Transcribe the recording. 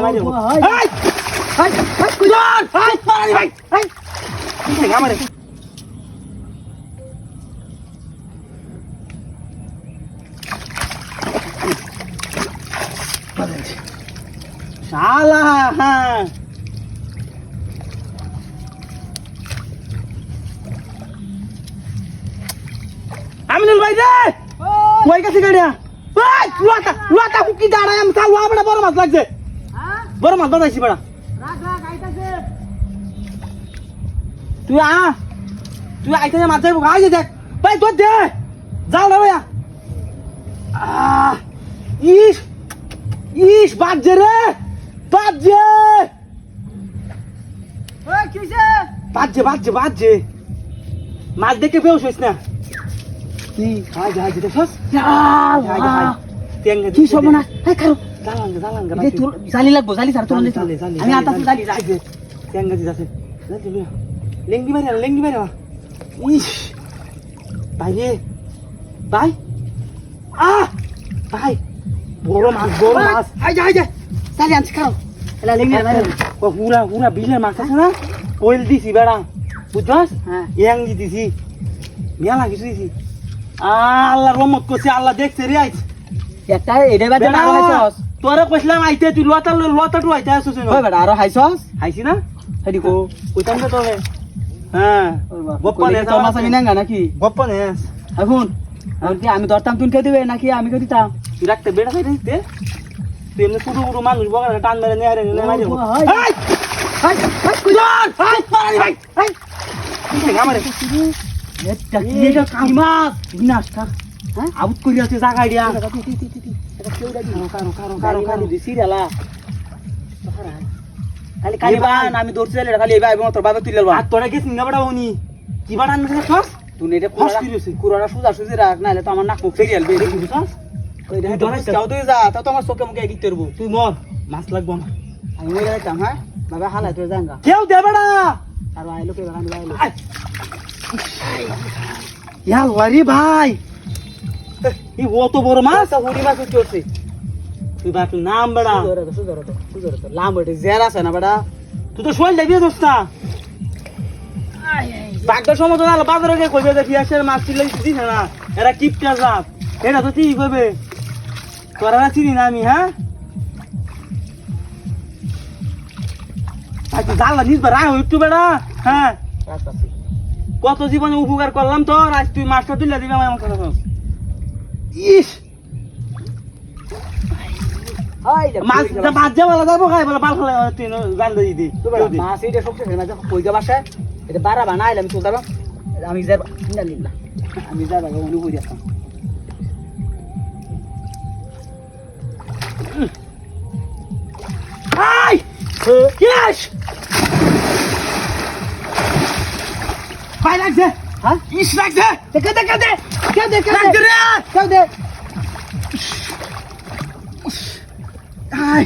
মারি high high high কুজন high মারি ভাই হাই কি আমারে শালা হ্যাঁ আমিনুল ভাই রে কই গেছে গাড়িয়া ওই লতা কি দাঁড়ায় আমি চালু আমরা বড় মাছ লাগছে হ্যাঁ বড় মাছ বাজাইছি বড়া রাখ আইতাছে তুই আইতাছে মাছ যাইবো আইছে দেখ ভাই তোর দে যাও না ভাইয়া ইস বাজে রে বাজে ওই কিসে বাজে মাছ দেখে বেউস হইছ না কি হাই দেখছস কি সবনা হাই খারো জালাঙ্গা দে তুই জালি লাগবো জালি স্যার তোর আমি আতাছি জালি যাইছে টেঙ্গা দিছে লেঙ্গি মারি ইস ভাই রে ভাই ভাই বড় মাছ আই যা জালি আনছি খাও এলা লেঙ্গি মারি ও পুরা বিলের মাছ আছে না ওইল দিছি বেড়া বুঝছস হ্যাঁ ইয়াঙ্গি দিছি মেলা কিছু দিছি আল্লাহ রহমত করছে আল্লাহ দেখছে রে আইছ একটা এডে বাদে আরো হাইছস তোরে কইছিলাম আইতে তুই লতাটু আইতে আসছিস না ওই বেটা আরো হাইছস হাইছি না হেডি কো কইতাম তো তোরে হ্যাঁ বপ্পনে তো মাছ আমি নাঙ্গা নাকি বপ্পনে এখন কি আমি ধরতাম তুই কে দিবে নাকি আমি কে দিতাম তুই রাখতে বেড়া খাই দিতে তুই এমনি পুরো মানুষ বগা টান মেরে নেহারে মারি হাই হাই কুজন হাই পারি ভাই হাই কি আমারে এটা কি এটা কামাস বিনাশটা হ্যাঁ আউট করি আছে জায়গা দিয়া কারো দিছি রেলা খালি বান আমি দৌড়তে যাইলে খালি এবার এবং তোর বাবা তুই লেলবা আর তোরা গেছিস না বড় উনি কি বাড়ান না সস তুই এটা কুরানা সুজা সুজি রাখ নাইলে তো আমার নাক মুখ ফেরিয়ে আলবে দেখি সস কই দেখ কেউ তুই যা তা তো আমার চোখে মুখে গিয়ে করবো তুই মর মাছ লাগবো না আমি মরে যাইতাম হ্যাঁ বাবা হালাই তুই যাঙ্গা কেউ দে বেড়া আর আইলো কে বাগান আইলো ইয়াল্লারি ভাই এই অত বড় মাছ হুড়ি মাছ উঠছে তুই বাপ নাম বেড়া সুজরে তো লাম্বটে জেরা আছে না বেটা তুই তো শোল যাবি দোস্ত না বাগদার সময় তো না বাজারে গিয়ে কইবে যে পিয়াসের মাছ চিলে দিছ না এরা কিপটা জাত এটা তো ঠিক কইবে তোরা না চিনি না আমি হ্যাঁ আচ্ছা জানলা নিস বেড়া একটু বেড়া হ্যাঁ কত জীবনে উপকার করলাম তো আজ তুই মাছটা তুলে দিবি আমার কথা ইস মাছ যাওয়া যাবো খাই বলে বাল খালে তুই জান দিদি মাছ এটা সবচেয়ে ফেমাস কই গা বাসায় এটা বারা বানাইলে আমি চলতে আমি যাই না আমি যাই বাবা উনি কই দিতাম হাই ইয়েস পাই লাগছে হ্যাঁ ইস লাগছে দেখে দে লাগছে রে কেউ দে হাই